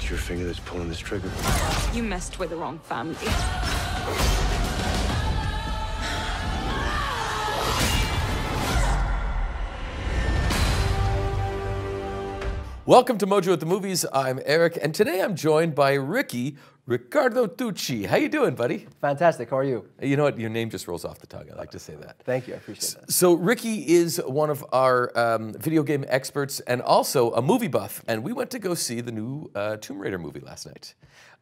It's your finger that's pulling this trigger. You messed with the wrong family. Welcome to Mojo the Movies. I'm Eric, and today I'm joined by Ricardo Tucci. How you doing, buddy? Fantastic. How are you? You know what? Your name just rolls off the tongue. I like to say that. Thank you. I appreciate that. So Ricky is one of our video game experts and also a movie buff, and we went to go see the new Tomb Raider movie last night.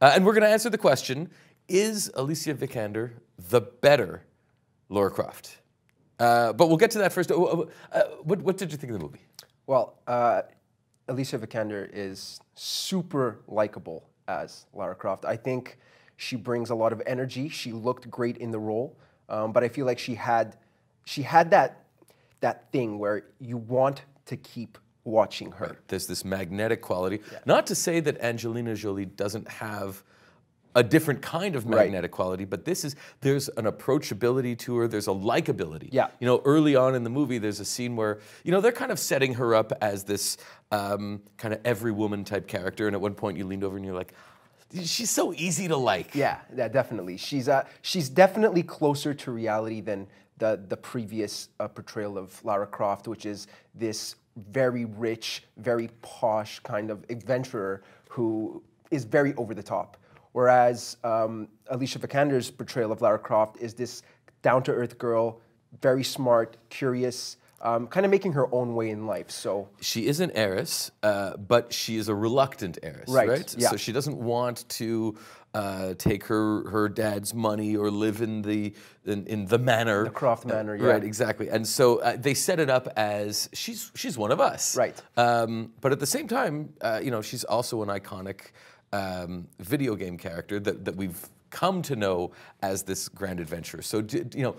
And we're going to answer the question, is Alicia Vikander the better Lara Croft? But we'll get to that first. What did you think of the movie? Well, Alicia Vikander is super likable as Lara Croft. I think she brings a lot of energy. She looked great in the role, but I feel like she had that thing where you want to keep watching her. Right. There's this magnetic quality. Yeah. Not to say that Angelina Jolie doesn't have a different kind of magnetic quality, but there's an approachability to her, there's a likability. Yeah. You know, early on in the movie, there's a scene where, you know, they're kind of setting her up as this kind of every woman type character, and at one point you leaned over and you're like, she's so easy to like. Yeah, definitely. She's definitely closer to reality than the previous portrayal of Lara Croft, which is this very rich, very posh kind of adventurer who is very over the top. Whereas Alicia Vikander's portrayal of Lara Croft is this down-to-earth girl, very smart, curious, kind of making her own way in life. So she is an heiress, but she is a reluctant heiress, right? Yeah. So she doesn't want to take her dad's money or live in the manor, the Croft manor, yeah. Right, exactly. And so they set it up as she's one of us, right? But at the same time, you know, she's also an iconic video game character that we've come to know as this grand adventurer. So, you know,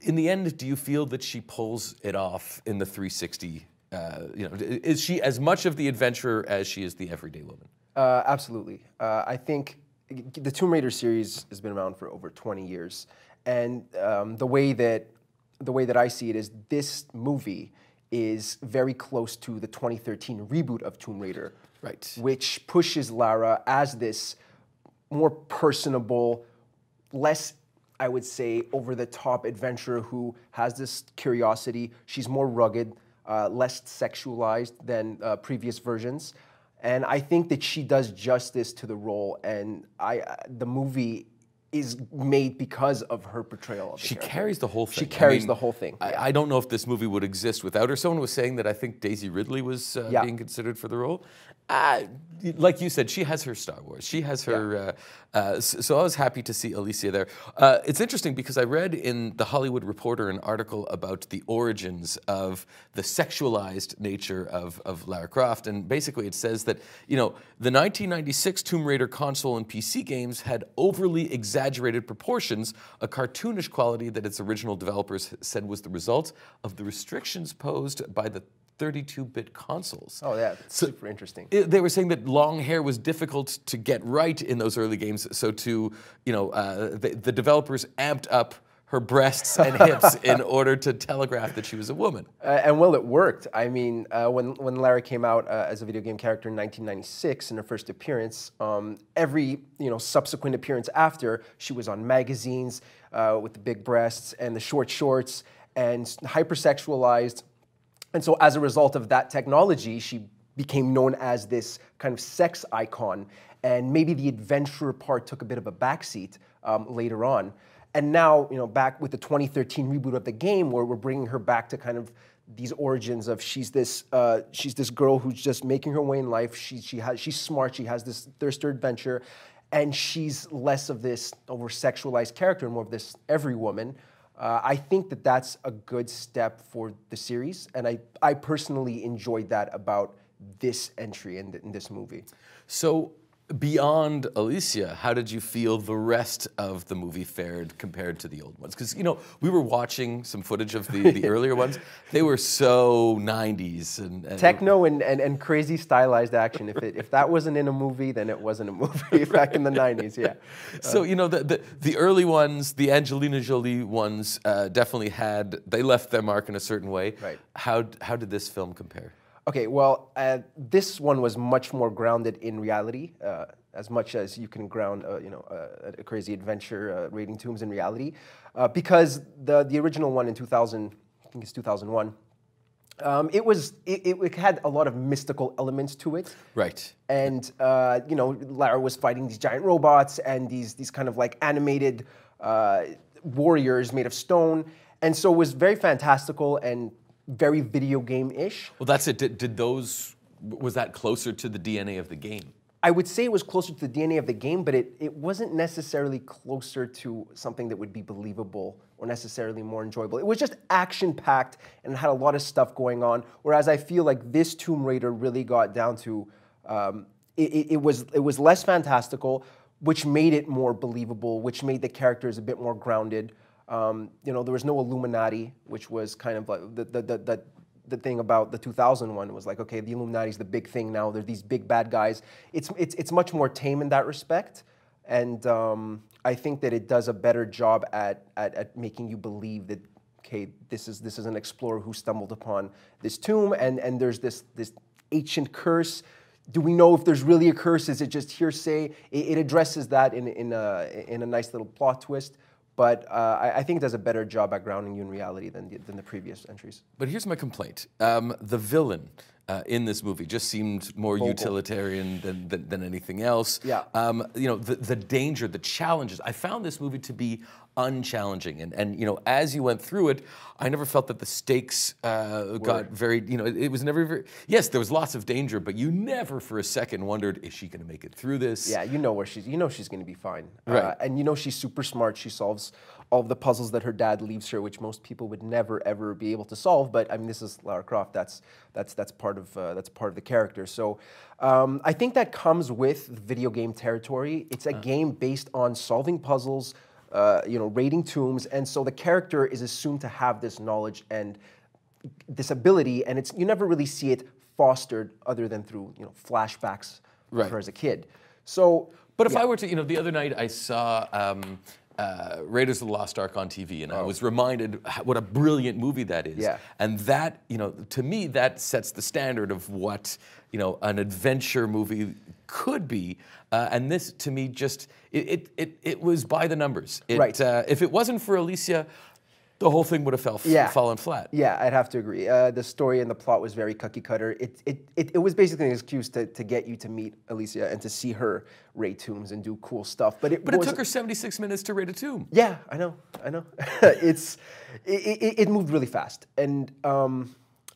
in the end, do you feel that she pulls it off in the 360? You know, is she as much of the adventurer as she is the everyday woman? Absolutely. I think the Tomb Raider series has been around for over 20 years, and the way that I see it is this movie is very close to the 2013 reboot of Tomb Raider. Right. Which pushes Lara as this more personable, less, I would say, over-the-top adventurer who has this curiosity. She's more rugged, less sexualized than previous versions. And I think that she does justice to the role, and the movie is made because of her portrayal of the character. She carries the whole thing. She carries the whole thing. I don't know if this movie would exist without her. Someone was saying that I think Daisy Ridley was being considered for the role. Like you said, she has her Star Wars. She has her... so I was happy to see Alicia there. It's interesting because I read in The Hollywood Reporter an article about the origins of the sexualized nature of Lara Croft, and basically it says that, you know, the 1996 Tomb Raider console and PC games had overly exaggerated proportions, a cartoonish quality that its original developers said was the result of the restrictions posed by the 32-bit consoles. Oh yeah, that's super interesting. They were saying that long hair was difficult to get right in those early games, so you know, the developers amped up her breasts and hips in order to telegraph that she was a woman. And well, it worked. I mean, when Lara came out as a video game character in 1996 in her first appearance, every subsequent appearance after, she was on magazines with the big breasts and the short shorts and hypersexualized. And so as a result of that technology, she became known as this kind of sex icon. And maybe the adventurer part took a bit of a backseat later on. And now, you know, back with the 2013 reboot of the game, where we're bringing her back to kind of these origins of she's this girl who's just making her way in life. She's smart. She has this thirst for adventure, and she's less of this over-sexualized character and more of this every woman. I think that that's a good step for the series, and I personally enjoyed that about this entry in this movie. So beyond Alicia, how did you feel the rest of the movie fared compared to the old ones? Because, you know, we were watching some footage of the earlier ones. They were so 90s. And techno and crazy stylized action. If that wasn't in a movie, then it wasn't a movie back in the 90s, yeah. So, you know, the early ones, the Angelina Jolie ones, definitely they left their mark in a certain way. Right. How did this film compare? Okay, well, this one was much more grounded in reality, as much as you can ground, a crazy adventure raiding tombs in reality, because the original one in 2000, I think it's 2001. It had a lot of mystical elements to it. Right. And Lara was fighting these giant robots and these kind of like animated warriors made of stone, and so it was very fantastical and very video game-ish. Well, that's it. Was that closer to the DNA of the game? I would say it was closer to the DNA of the game, but it wasn't necessarily closer to something that would be believable or necessarily more enjoyable. It was just action-packed and had a lot of stuff going on, whereas I feel like this Tomb Raider really got down to, it was less fantastical, which made it more believable, which made the characters a bit more grounded. There was no Illuminati, which was kind of like the thing about the 2001 was like, okay, the Illuminati's the big thing now. They're these big bad guys. It's much more tame in that respect, and I think that it does a better job at making you believe that, okay, this is an explorer who stumbled upon this tomb, and there's this ancient curse. Do we know if there's really a curse? Is it just hearsay? It addresses that in a nice little plot twist. But I think it does a better job at grounding you in reality than the previous entries. But here's my complaint. The villain in this movie just seemed more utilitarian than anything else. Yeah. The danger, the challenges. I found this movie to be unchallenging. And as you went through it, I never felt that the stakes got very, it was never very, yes, there was lots of danger, but you never for a second wondered, is she going to make it through this? Yeah, she's going to be fine. Right. And she's super smart. She solves all of the puzzles that her dad leaves her, which most people would never ever be able to solve. But I mean, this is Lara Croft. That's part of the character. So I think that comes with video game territory. It's a game based on solving puzzles, raiding tombs, and so the character is assumed to have this knowledge and this ability, and you never really see it fostered other than through flashbacks of her as a kid. So, but if I were to, the other night I saw Raiders of the Lost Ark on TV, and I was reminded what a brilliant movie that is. Yeah. And that, to me, that sets the standard of what an adventure movie could be. And this, to me, just it was by the numbers. Right. If it wasn't for Alicia, the whole thing would have fallen flat. Yeah, I'd have to agree. The story and the plot was very cookie cutter. It was basically an excuse to get you to meet Alicia and to see her raid tombs and do cool stuff. But it took her 76 minutes to raid a tomb. Yeah, I know. It moved really fast, and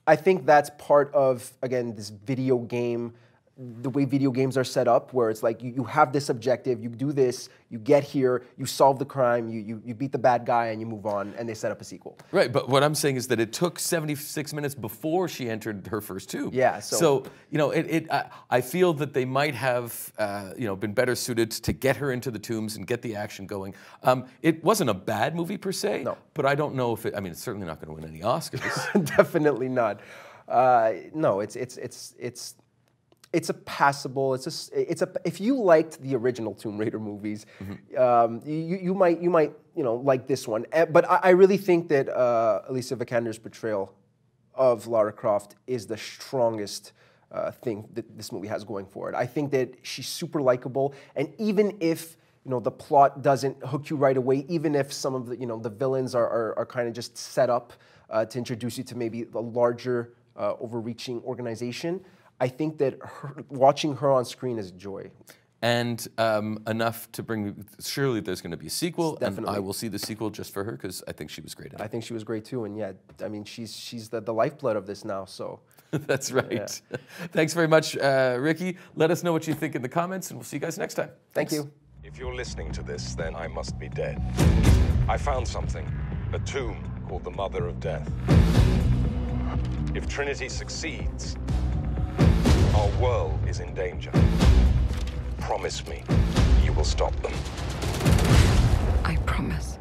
I think that's part of, again, this video game. The way video games are set up, where it's like you have this objective, you do this, you get here, you solve the crime, you beat the bad guy, and you move on, and they set up a sequel. Right, but what I'm saying is that it took 76 minutes before she entered her first tomb. Yeah. So I feel that they might have been better suited to get her into the tombs and get the action going. It wasn't a bad movie per se. No. But I don't know if it. I mean, it's certainly not going to win any Oscars. Definitely not. No, it's a passable. If you liked the original Tomb Raider movies, you might like this one. But I really think that Alicia Vikander's portrayal of Lara Croft is the strongest thing that this movie has going for it. I think that she's super likable, and even if the plot doesn't hook you right away, even if some of the villains are kind of just set up to introduce you to maybe the larger overreaching organization, I think that watching her on screen is joy. And enough to bring, surely there's going to be a sequel, Definitely. And I will see the sequel just for her, because I think she was great in it. I think she was great too, and yeah, I mean, she's the lifeblood of this now, so. That's right. Yeah. Thanks very much, Ricky. Let us know what you think in the comments, and we'll see you guys next time. Thank you. If you're listening to this, then I must be dead. I found something, a tomb called the Mother of Death. If Trinity succeeds, our world is in danger. Promise me you will stop them. I promise.